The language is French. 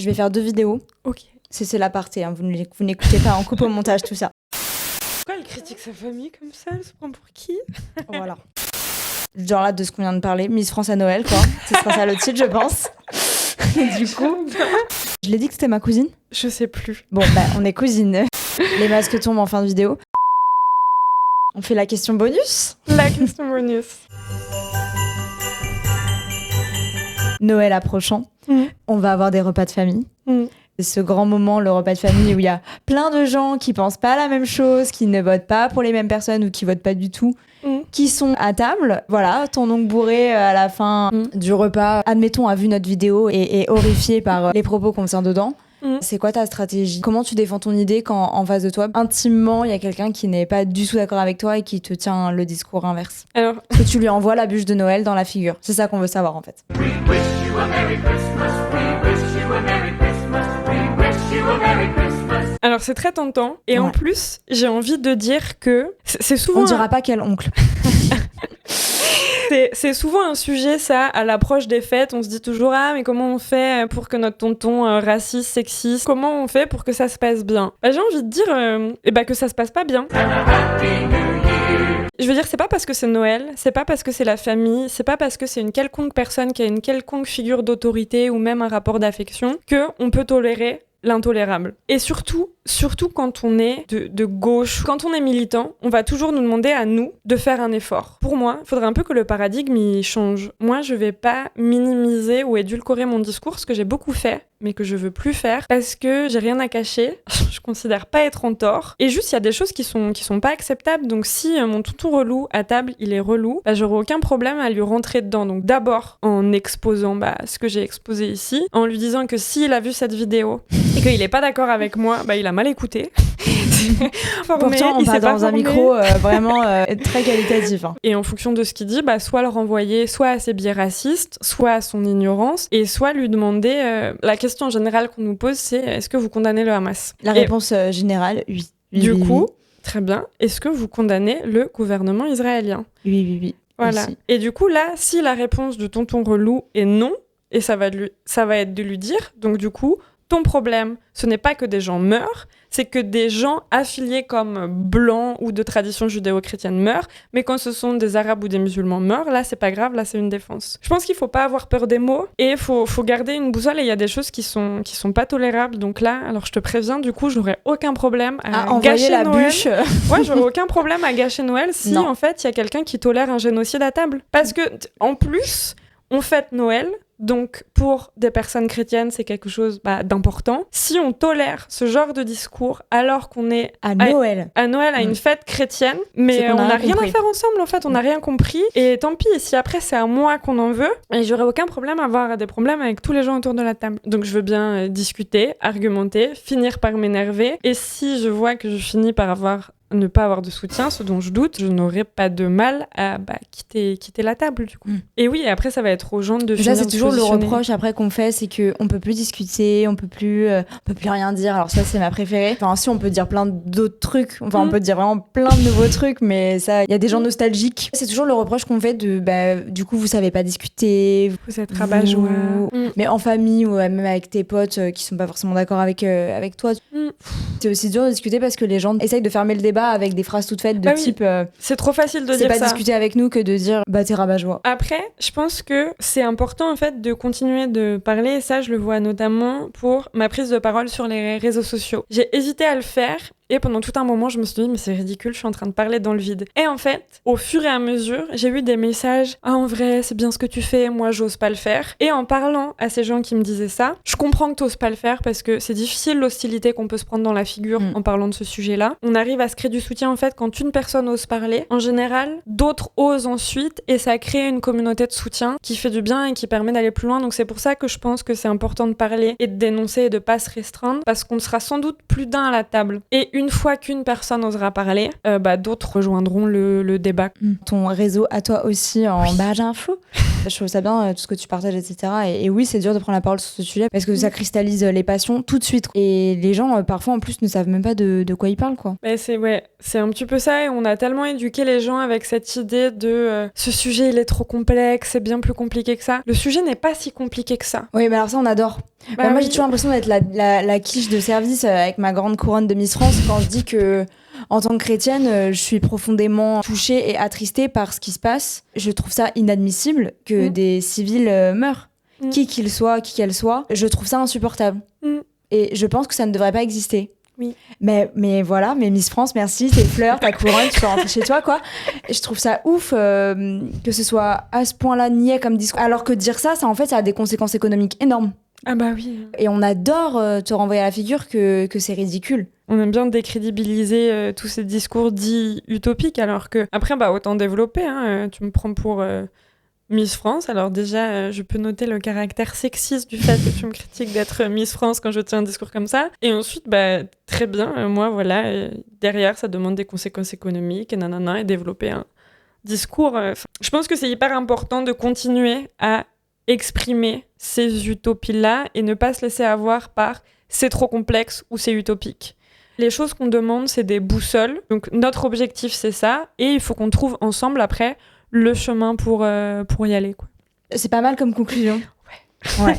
Je vais faire 2 vidéos. Ok. C'est l'aparté, hein. Vous n'écoutez pas, on coupe au montage tout ça. Pourquoi elle critique sa famille comme ça? Elle se prend pour qui? Voilà. Genre là, de ce qu'on vient de parler, Miss France à Noël, quoi. Ce sera ça le titre, je pense. Et du coup, je l'ai dit que c'était ma cousine. Je sais plus. Bon, bah, on est cousines. Les masques tombent en fin de vidéo. On fait la question bonus. La question bonus. Noël approchant, on va avoir des repas de famille. Ce grand moment, le repas de famille où il y a plein de gens qui pensent pas la même chose, qui ne votent pas pour les mêmes personnes ou qui votent pas du tout, qui sont à table. Voilà, ton oncle bourré à la fin du repas, admettons, a vu notre vidéo et est horrifié par les propos qu'on tient dedans. C'est quoi ta stratégie? Comment tu défends ton idée quand en face de toi, intimement, il y a quelqu'un qui n'est pas du tout d'accord avec toi et qui te tient le discours inverse? Alors, que tu lui envoies la bûche de Noël dans la figure. C'est ça qu'on veut savoir en fait. We wish you a Merry Christmas. We wish you a Merry Christmas. We wish you a Merry Christmas. alors c'est très tentant. Et en plus, j'ai envie de dire que c'est souvent... On dira pas quel oncle. C'est souvent un sujet, ça, à l'approche des fêtes. On se dit toujours, ah, mais comment on fait pour que notre tonton raciste, sexiste, comment on fait pour que ça se passe bien? Bah, j'ai envie de dire que ça se passe pas bien. Je veux dire, c'est pas parce que c'est Noël, c'est pas parce que c'est la famille, c'est pas parce que c'est une quelconque personne qui a une quelconque figure d'autorité ou même un rapport d'affection que on peut tolérer l'intolérable. Et surtout quand on est de gauche, quand on est militant, on va toujours nous demander à nous de faire un effort. Pour moi, il faudrait un peu que le paradigme y change. Moi, je vais pas minimiser ou édulcorer mon discours, ce que j'ai beaucoup fait, mais que je veux plus faire, parce que j'ai rien à cacher, je considère pas être en tort, et juste il y a des choses qui sont pas acceptables, donc si mon tonton relou à table, il est relou, bah j'aurai aucun problème à lui rentrer dedans. Donc d'abord en exposant ce que j'ai exposé ici, en lui disant que s'il a vu cette vidéo et qu'il est pas d'accord avec moi, bah il a mal écouté. Pourtant, on parle dans un micro vraiment très qualitatif. Hein. Et en fonction de ce qu'il dit, soit le renvoyer soit à ses biais racistes, soit à son ignorance, et soit lui demander... La question générale qu'on nous pose, c'est est-ce que vous condamnez le Hamas? La réponse générale, oui. Du coup, très bien. Est-ce que vous condamnez le gouvernement israélien? Oui. Voilà. Aussi. Et du coup, là, si la réponse de tonton relou est non, et ça va être de lui dire, donc du coup, ton problème, ce n'est pas que des gens meurent, c'est que des gens affiliés comme blancs ou de tradition judéo-chrétienne meurent, mais quand ce sont des arabes ou des musulmans meurent, là c'est pas grave, là c'est une défense. Je pense qu'il faut pas avoir peur des mots et faut garder une boussole, et il y a des choses qui sont pas tolérables. Donc là, alors je te préviens, du coup, j'aurais aucun problème à gâcher la Noël. Bûche. Ouais, j'aurais aucun problème à gâcher Noël si en fait il y a quelqu'un qui tolère un génocide à table. Parce que en plus, on fête Noël. Donc, pour des personnes chrétiennes, c'est quelque chose d'important. Si on tolère ce genre de discours alors qu'on est à Noël, à une fête chrétienne, mais on n'a rien à faire ensemble, en fait, on n'a rien compris. Et tant pis, si après c'est à moi qu'on en veut, et j'aurais aucun problème à avoir des problèmes avec tous les gens autour de la table. Donc, je veux bien discuter, argumenter, finir par m'énerver. Et si je vois que je finis par ne pas avoir de soutien, ce dont je doute, je n'aurai pas de mal à quitter la table, du coup. Et oui, et après, ça va être aux gens de finir. Ça, c'est toujours le reproche après qu'on fait, c'est qu'on peut plus discuter, on peut plus rien dire. Alors ça, c'est ma préférée. Enfin, si, on peut dire plein d'autres trucs. Enfin, on peut dire vraiment plein de nouveaux trucs, mais ça, il y a des gens nostalgiques. C'est toujours le reproche qu'on fait du coup, vous savez pas discuter. Vous êtes rabat-joie. Mais en famille ou même avec tes potes qui sont pas forcément d'accord avec toi. C'est aussi dur de discuter parce que les gens essayent de fermer le débat avec des phrases toutes faites de type c'est trop facile de dire ça. C'est pas discuter avec nous que de dire t'es rabat-joie. Après, je pense que c'est important en fait de continuer de parler, et ça je le vois notamment pour ma prise de parole sur les réseaux sociaux. J'ai hésité à le faire. Et pendant tout un moment, je me suis dit, mais c'est ridicule, je suis en train de parler dans le vide. Et en fait, au fur et à mesure, j'ai eu des messages « Ah, en vrai, c'est bien ce que tu fais, moi, j'ose pas le faire. » Et en parlant à ces gens qui me disaient ça, je comprends que t'oses pas le faire parce que c'est difficile l'hostilité qu'on peut se prendre dans la figure en parlant de ce sujet-là. On arrive à se créer du soutien, en fait, quand une personne ose parler. En général, d'autres osent ensuite et ça crée une communauté de soutien qui fait du bien et qui permet d'aller plus loin. Donc c'est pour ça que je pense que c'est important de parler et de dénoncer et de pas se restreindre parce qu'on sera sans doute plus d'un à la table. Et une fois qu'une personne osera parler, d'autres rejoindront le débat. Ton réseau à toi aussi en barge info. Je trouve ça bien, tout ce que tu partages, etc. Et oui, c'est dur de prendre la parole sur ce sujet parce que ça cristallise les passions tout de suite. Et les gens, parfois, en plus, ne savent même pas de quoi ils parlent, quoi. C'est un petit peu ça. Et on a tellement éduqué les gens avec cette idée de ce sujet, il est trop complexe, c'est bien plus compliqué que ça. Le sujet n'est pas si compliqué que ça. Oui, mais alors ça, on adore. Moi, j'ai toujours l'impression d'être la quiche de service avec ma grande couronne de Miss France quand je dis que, en tant que chrétienne, je suis profondément touchée et attristée par ce qui se passe. Je trouve ça inadmissible que des civils meurent, qui qu'elle soit. Je trouve ça insupportable. Et je pense que ça ne devrait pas exister. Oui. Mais voilà, mais Miss France, merci, tes fleurs, ta couronne, tu peux rentrer chez toi, quoi. Et je trouve ça ouf que ce soit à ce point-là niais comme discours. Alors que dire ça, en fait, ça a des conséquences économiques énormes. Ah bah oui. Et on adore te renvoyer à la figure que c'est ridicule. On aime bien décrédibiliser tous ces discours dits utopiques, alors que, après, autant développer. Tu me prends pour Miss France. Alors déjà, je peux noter le caractère sexiste du fait que tu me critiques d'être Miss France quand je tiens un discours comme ça. Et ensuite, très bien, moi, voilà, derrière, ça demande des conséquences économiques, et développer un discours. Je pense que c'est hyper important de continuer à exprimer ces utopies-là et ne pas se laisser avoir par « c'est trop complexe » ou « c'est utopique ». Les choses qu'on demande, c'est des boussoles. Donc notre objectif, c'est ça. Et il faut qu'on trouve ensemble, après, le chemin pour y aller, quoi. C'est pas mal comme conclusion. Ouais.